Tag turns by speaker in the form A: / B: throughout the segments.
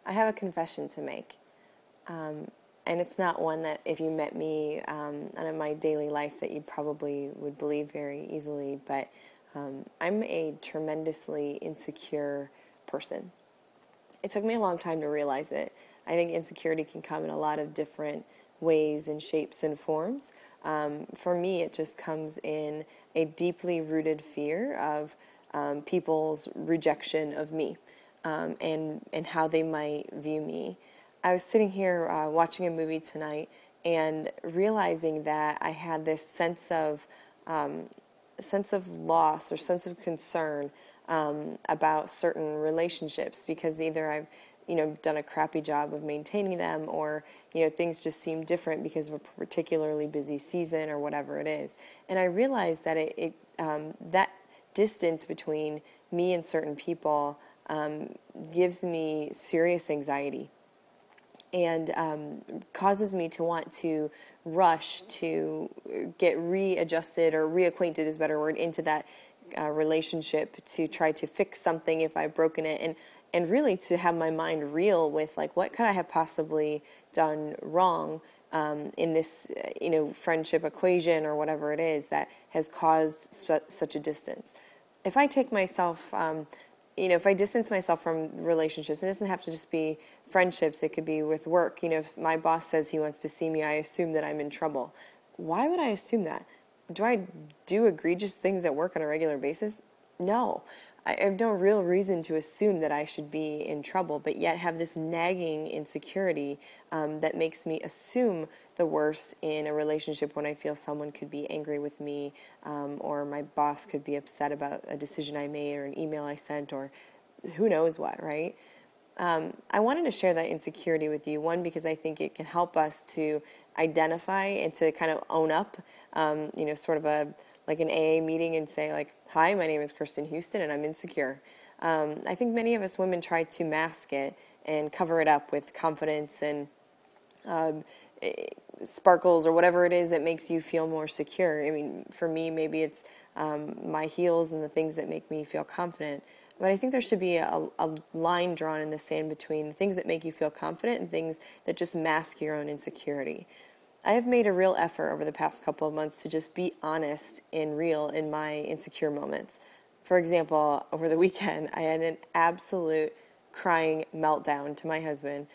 A: I have a confession to make. And it's not one that if you met me in my daily life that you probably would believe very easily, but I'm a tremendously insecure person. It took me a long time to realize it. I think insecurity can come in a lot of different ways and shapes and forms. For me, it just comes in a deeply rooted fear of people's rejection of me and how they might view me. I was sitting here watching a movie tonight and realizing that I had this sense of loss or sense of concern about certain relationships because either I've done a crappy job of maintaining them, or things just seem different because of a particularly busy season or whatever it is. And I realized that that distance between me and certain people gives me serious anxiety and causes me to want to rush to get readjusted, or reacquainted is a better word, into that relationship to try to fix something if I've broken it, and really to have my mind reel with, like, what could I have possibly done wrong in this friendship equation or whatever it is that has caused such a distance. If I take myself if I distance myself from relationships, it doesn't have to just be friendships, it could be with work. If my boss says he wants to see me, I assume that I'm in trouble. Why would I assume that? Do I do egregious things at work on a regular basis? No. I have no real reason to assume that I should be in trouble, but yet have this nagging insecurity that makes me assume the worst in a relationship when I feel someone could be angry with me, or my boss could be upset about a decision I made or an email I sent, or who knows what, right? I wanted to share that insecurity with you, one, because I think it can help us to identify and to kind of own up, sort of like an AA meeting and say, like, hi, my name is Kristen Houston and I'm insecure. I think many of us women try to mask it and cover it up with confidence and sparkles or whatever it is that makes you feel more secure. I mean, for me, maybe it's my heels and the things that make me feel confident. But I think there should be a line drawn in the sand between the things that make you feel confident and things that just mask your own insecurity. I have made a real effort over the past couple of months to just be honest and real in my insecure moments. For example, over the weekend, I had an absolute crying meltdown to my husband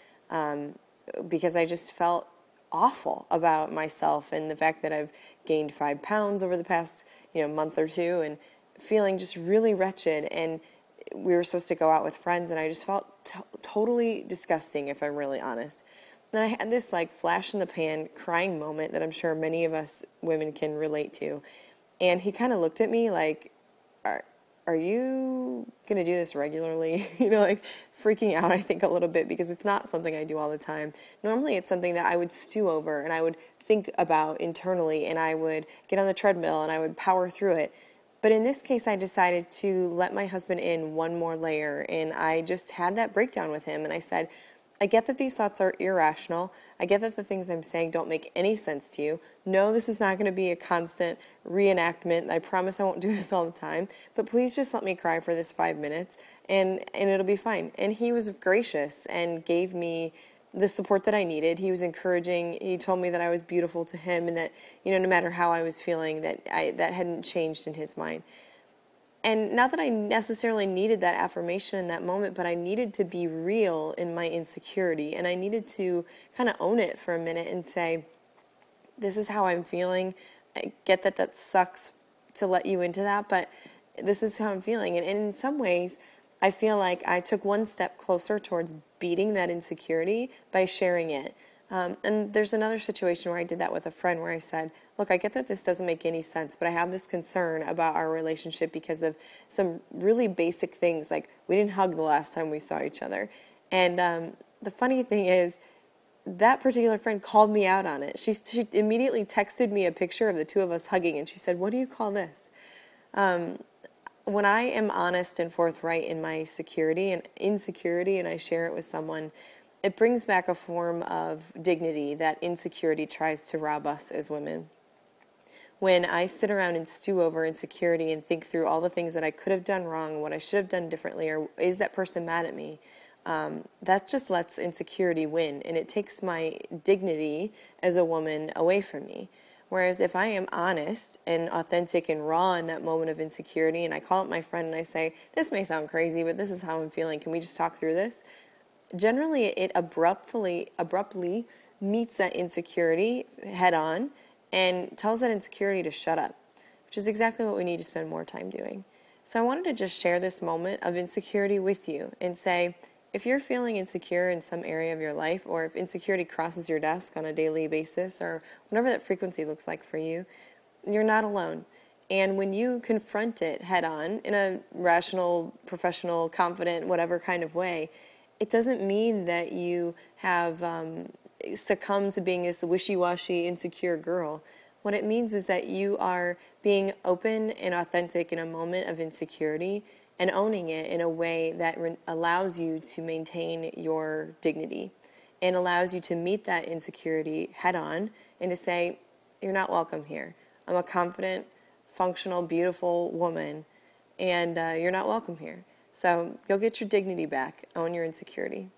A: because I just felt awful about myself and the fact that I've gained 5 pounds over the past month or two, and feeling just really wretched. And we were supposed to go out with friends, and I just felt totally disgusting, if I'm really honest. And I had this like flash in the pan crying moment that I'm sure many of us women can relate to. And he kind of looked at me like, are you going to do this regularly? Like freaking out, I think, a little bit, because it's not something I do all the time. Normally it's something that I would stew over and I would think about internally, and I would get on the treadmill and I would power through it. But in this case, I decided to let my husband in one more layer, and I just had that breakdown with him. And I said, I get that these thoughts are irrational. I get that the things I'm saying don't make any sense to you. No, this is not going to be a constant reenactment. I promise I won't do this all the time. But please just let me cry for this 5 minutes, and it'll be fine. And he was gracious and gave me the support that I needed. He was encouraging. He told me that I was beautiful to him, and that, no matter how I was feeling, that hadn't changed in his mind. And not that I necessarily needed that affirmation in that moment, but I needed to be real in my insecurity, and I needed to kind of own it for a minute and say, this is how I'm feeling. I get that sucks to let you into that, but this is how I'm feeling. And in some ways, I feel like I took one step closer towards beating that insecurity by sharing it. And there's another situation where I did that with a friend, where I said, look, I get that this doesn't make any sense, but I have this concern about our relationship because of some really basic things, like we didn't hug the last time we saw each other. And the funny thing is, that particular friend called me out on it. She immediately texted me a picture of the two of us hugging, and she said, what do you call this? When I am honest and forthright in my security and insecurity, and I share it with someone, it brings back a form of dignity that insecurity tries to rob us as women. When I sit around and stew over insecurity and think through all the things that I could have done wrong, what I should have done differently, or is that person mad at me? that just lets insecurity win, and it takes my dignity as a woman away from me. Whereas if I am honest and authentic and raw in that moment of insecurity, and I call up my friend and I say, this may sound crazy, but this is how I'm feeling, can we just talk through this? Generally, it abruptly meets that insecurity head on and tells that insecurity to shut up, which is exactly what we need to spend more time doing. So I wanted to just share this moment of insecurity with you and say, if you're feeling insecure in some area of your life, or if insecurity crosses your desk on a daily basis, or whatever that frequency looks like for you, you're not alone. And when you confront it head on in a rational, professional, confident, whatever kind of way, it doesn't mean that you have succumbed to being this wishy-washy, insecure girl. What it means is that you are being open and authentic in a moment of insecurity and owning it in a way that allows you to maintain your dignity and allows you to meet that insecurity head on and to say, you're not welcome here. I'm a confident, functional, beautiful woman, and you're not welcome here. So go get your dignity back. Own your insecurity.